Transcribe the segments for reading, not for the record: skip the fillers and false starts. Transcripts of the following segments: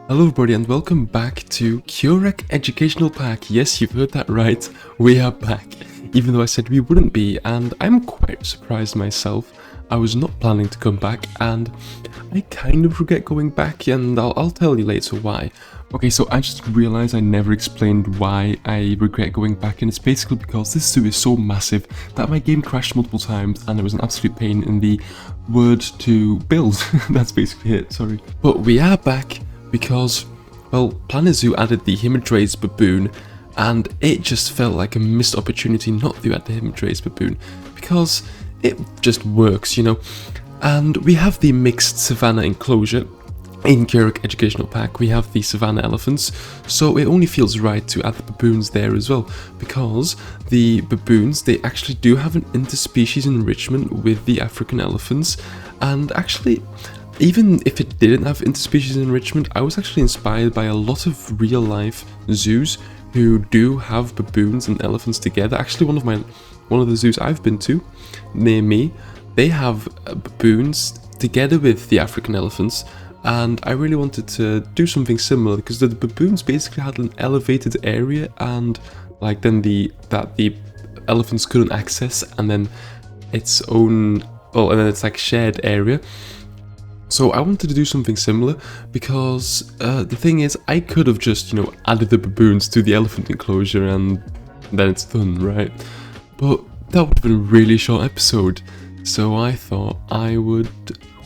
Hello everybody and welcome back to Kurak Educational Pack. Yes, you've heard that right, we are back. Even though I said we wouldn't be, and I'm quite surprised myself. I was not planning to come back and I kind of regret going back, and I'll tell you later why. Okay, so I just realized I never explained why I regret going back, and it's basically because this zoo is so massive that my game crashed multiple times and it was an absolute pain in the word to build. That's basically it, sorry. But we are back because, well, Planet Zoo added the Himadrayas Baboon, and it just felt like a missed opportunity not to add the Himadrayas Baboon, because it just works, you know. And we have the mixed savannah enclosure in Kurak Educational Pack. We have the savannah elephants, so it only feels right to add the baboons there as well, because the baboons, they actually do have an interspecies enrichment with the African elephants. And actually, even if it didn't have interspecies enrichment, I was actually inspired by a lot of real life zoos who do have baboons and elephants together. Actually, one of the zoos I've been to near me, they have baboons together with the African elephants, and I really wanted to do something similar because the baboons basically had an elevated area, and like then the elephants couldn't access, and then its own, well, and then it's like shared area. So I wanted to do something similar because the thing is, I could have just, you know, added the baboons to the elephant enclosure and then it's done, right? But that would have been a really short episode, so I thought I would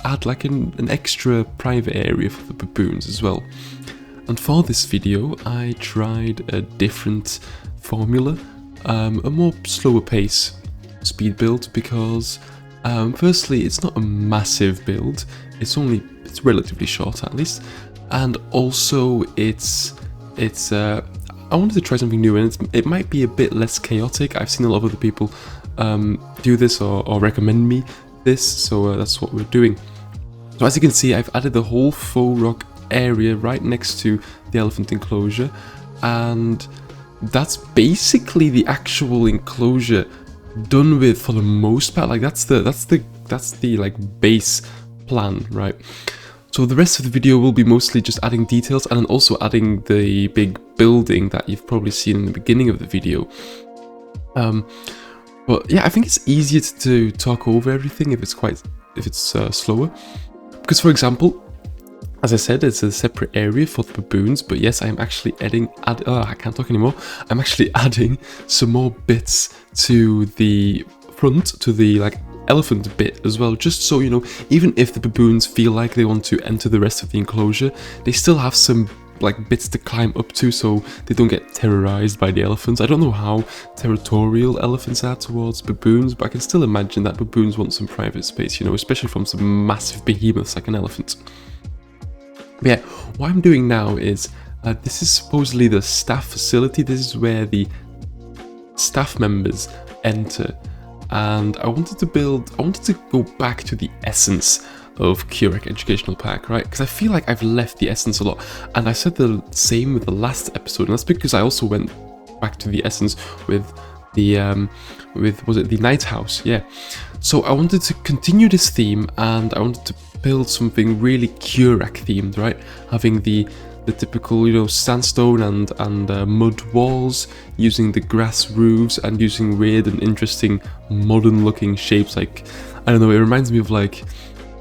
add like an extra private area for the baboons as well. And for this video, I tried a different formula, a more slower pace speed build, because firstly, it's not a massive build. It's relatively short at least, and also it's I wanted to try something new, and it might be a bit less chaotic. I've seen a lot of other people do this or recommend me this, so that's what we're doing. So as you can see, I've added the whole faux rock area right next to the elephant enclosure, and that's basically the actual enclosure done with for the most part. Like that's the like base plan, right? So the rest of the video will be mostly just adding details, and then also adding the big building that you've probably seen in the beginning of the video. But yeah, I think it's easier to talk over everything if it's slower, because for example, as I said, it's a separate area for the baboons, but yes, I am actually I can't talk anymore. I'm actually adding some more bits to the front, to the like elephant bit as well, just so, you know, even if the baboons feel like they want to enter the rest of the enclosure, they still have some like bits to climb up to, so they don't get terrorized by the elephants. I don't know how territorial elephants are towards baboons, but I can still imagine that baboons want some private space, you know, especially from some massive behemoths like an elephant. But yeah, what I'm doing now is, this is supposedly the staff facility. This is where the staff members enter, and I wanted to go back to the essence of Kurak Educational Pack, right? Because I feel like I've left the essence a lot, and I said the same with the last episode, and that's because I also went back to the essence with the was it the Night House? Yeah. So I wanted to continue this theme, and I wanted to build something really Kurak themed, right? Having the typical, you know, sandstone and mud walls, using the grass roofs, and using weird and interesting modern looking shapes. Like, I don't know, it reminds me of like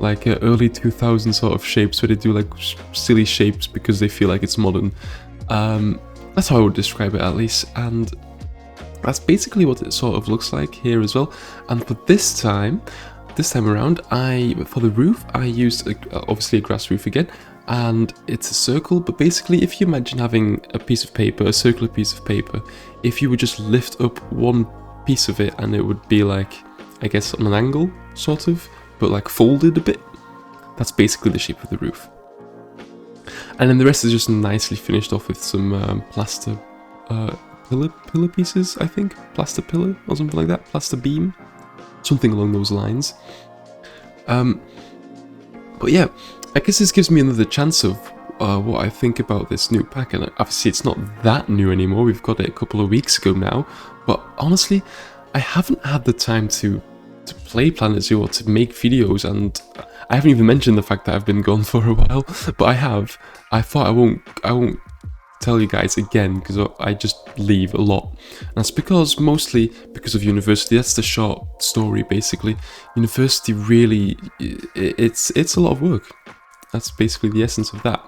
early 2000s sort of shapes, where they do like silly shapes because they feel like it's modern. That's how I would describe it, at least, and that's basically what it sort of looks like here as well. And for this time around, for the roof, I used obviously a grass roof again, and it's a circle. But basically, if you imagine having a piece of paper, a circular piece of paper, if you would just lift up one piece of it, and it would be like, I guess, on an angle, sort of, but like folded a bit. That's basically the shape of the roof. And then the rest is just nicely finished off with some plaster pillar pieces, I think. Plaster pillar or something like that. Plaster beam. Something along those lines. But yeah, I guess this gives me another chance of what I think about this new pack. And obviously it's not that new anymore. We've got it a couple of weeks ago now. But honestly, I haven't had the time to play Planet Zoo or to make videos, and I haven't even mentioned the fact that I've been gone for a while, but I have. I thought I won't tell you guys again because I just leave a lot. And that's mostly because of university. That's the short story basically. University really, it's a lot of work. That's basically the essence of that.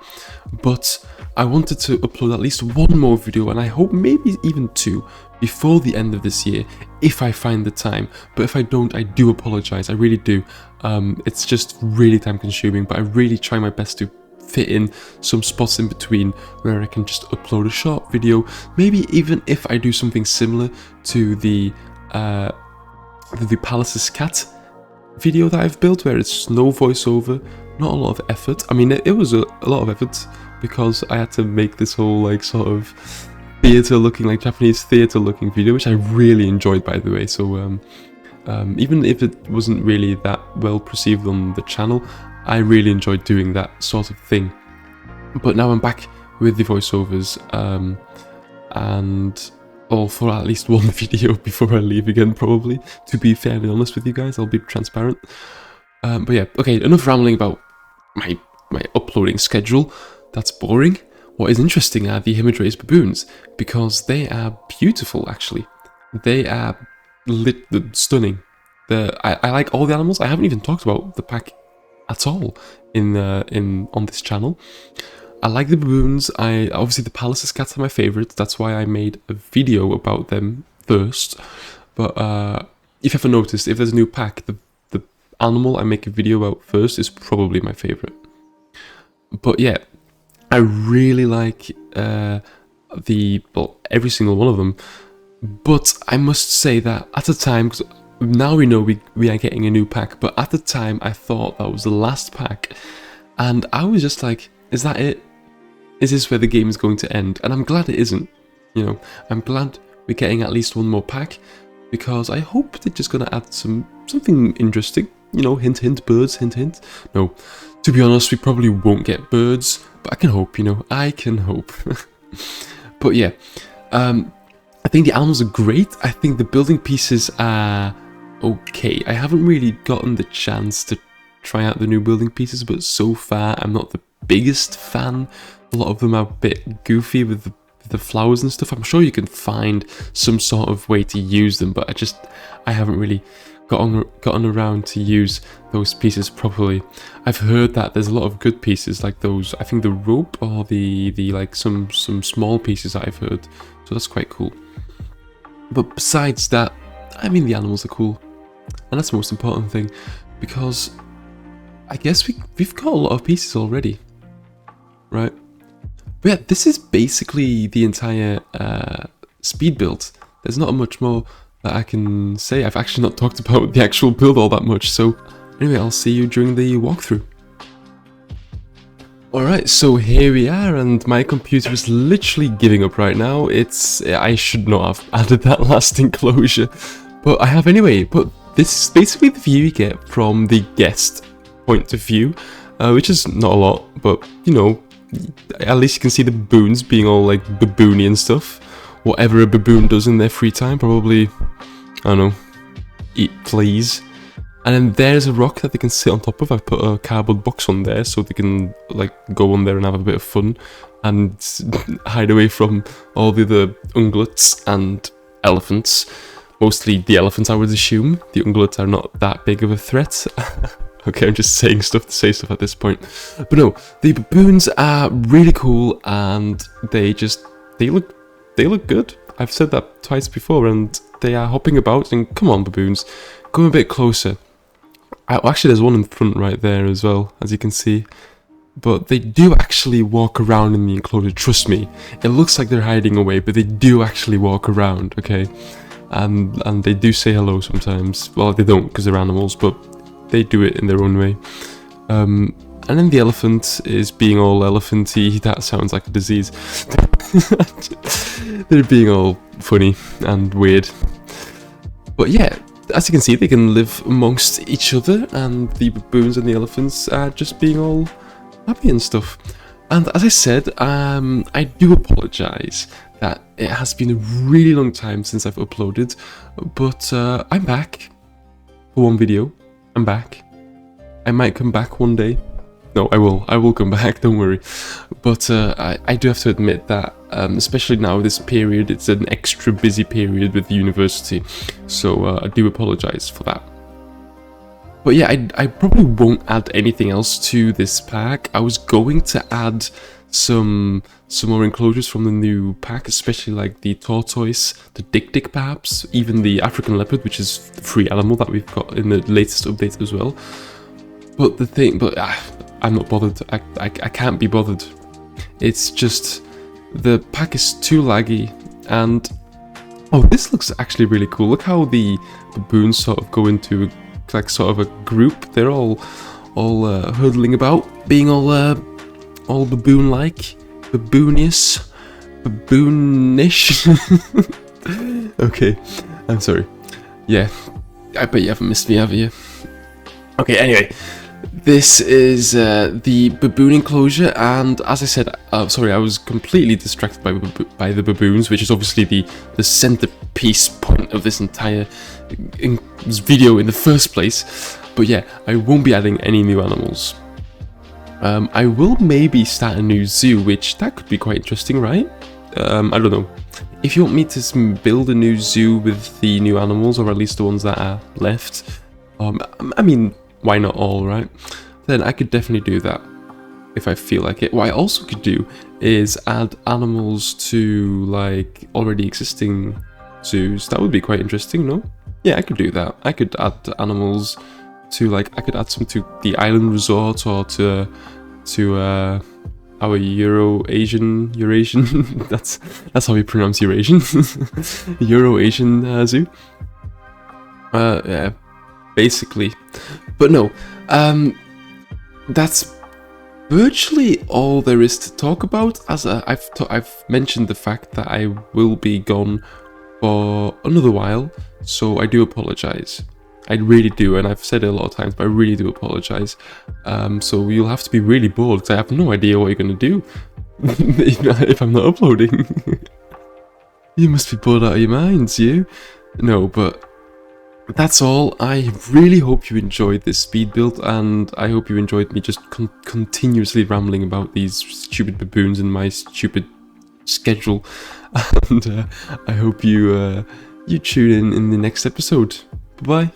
But I wanted to upload at least one more video, and I hope maybe even two before the end of this year, if I find the time. But if I don't, I do apologize. I really do. It's just really time consuming, but I really try my best to fit in some spots in between where I can just upload a short video. Maybe even if I do something similar to the Palace's Cat video that I've built, where it's no voiceover, not a lot of effort. I mean, it was a lot of effort because I had to make this whole like sort of theater looking, like Japanese theater looking video, which I really enjoyed, by the way. So even if it wasn't really that well perceived on the channel, I really enjoyed doing that sort of thing. But now I'm back with the voiceovers, and all for at least one video before I leave again, probably. To be fairly honest with you guys, I'll be transparent. But yeah, okay, enough rambling about my uploading schedule. That's boring. What is interesting are the Himadrayas Baboons, because they are beautiful, actually. They are stunning. I like all the animals. I haven't even talked about the pack at all on this channel. I like the baboons. Obviously the Palace's cats are my favourite. That's why I made a video about them first. But if you ever noticed, if there's a new pack, the animal I make a video about first is probably my favourite. But yeah, I really like every single one of them. But I must say that at the time, because now we know we are getting a new pack, but at the time I thought that was the last pack, and I was just like, is that it? Is this where the game is going to end? And I'm glad it isn't. You know, I'm glad we're getting at least one more pack, because I hope they're just gonna add something interesting. You know, hint hint, birds, hint hint. No, to be honest, we probably won't get birds, but I can hope, you know, I can hope. But yeah, I think the animals are great. I think the building pieces are okay. I haven't really gotten the chance to try out the new building pieces, but so far I'm not the biggest fan. A lot of them are a bit goofy with the flowers and stuff. I'm sure you can find some sort of way to use them, but I haven't really gotten around to use those pieces properly. I've heard that there's a lot of good pieces like those. I think the rope or the like some small pieces that I've heard. So that's quite cool. But besides that, I mean, the animals are cool, and that's the most important thing, because I guess we've got a lot of pieces already, right? But yeah, this is basically the entire speed build. There's not much more that I can say. I've actually not talked about the actual build all that much, so anyway, I'll see you during the walkthrough. Alright, so here we are, and my computer is literally giving up right now. I should not have added that last enclosure, but I have anyway. But this is basically the view you get from the guest point of view, which is not a lot, but you know, at least you can see the baboons being all like baboony and stuff. Whatever a baboon does in their free time, probably, I don't know, eat fleas. And then there's a rock that they can sit on top of. I've put a cardboard box on there so they can like go on there and have a bit of fun and hide away from all the other ungulates and elephants. Mostly the elephants, I would assume. The ungulates are not that big of a threat. Okay, I'm just saying stuff to say stuff at this point. But no, the baboons are really cool, and they look good. I've said that twice before, and they are hopping about. And come on, baboons, come a bit closer. Actually, there's one in front right there as well, as you can see. But they do actually walk around in the enclosure, trust me. It looks like they're hiding away, but they do actually walk around, okay? And they do say hello sometimes. Well, they don't because they're animals, but they do it in their own way. And then the elephant is being all elephanty. That sounds like a disease. They're being all funny and weird. But yeah, as you can see, they can live amongst each other, and the baboons and the elephants are just being all happy and stuff. And as I said, I do apologise that it has been a really long time since I've uploaded, but I'm back. for one video. I'm back. I might come back one day. No, I will come back, don't worry. But I do have to admit that, especially now this period, it's an extra busy period with the university. So I do apologize for that. But yeah, I probably won't add anything else to this pack. I was going to add some more enclosures from the new pack, especially like the tortoise, the dik-dik perhaps, even the African leopard, which is the free animal that we've got in the latest update as well. But I'm not bothered. I can't be bothered. It's just the pack is too laggy, and oh, this looks actually really cool. Look how the baboons sort of go into like sort of a group. They're all hurtling about, being all baboon-like, baboonish. Okay, I'm sorry. Yeah, I bet you haven't missed me, have you? Okay, anyway, this is the baboon enclosure, and as I said, sorry, I was completely distracted by the baboons, which is obviously the centerpiece point of this entire video in the first place. But yeah, I won't be adding any new animals. I will maybe start a new zoo, which that could be quite interesting, right? I don't know. If you want me to build a new zoo with the new animals, or at least the ones that are left, I mean, why not all, right? Then I could definitely do that if I feel like it. What I also could do is add animals to like already existing zoos. That would be quite interesting, no? Yeah, I could do that. I could add animals to like, I could add some to the island resort, or to our Eurasian that's how we pronounce Eurasian Euro-Asian zoo. Yeah, basically. But no, that's virtually all there is to talk about. As I've mentioned the fact that I will be gone for another while, so I do apologize. I really do, and I've said it a lot of times, but I really do apologize. So you'll have to be really bored, because I have no idea what you're going to do if I'm not uploading. You must be bored out of your minds, you? No, but that's all. I really hope you enjoyed this speed build, and I hope you enjoyed me just continuously rambling about these stupid baboons and my stupid schedule. And I hope you tune in the next episode. Bye-bye.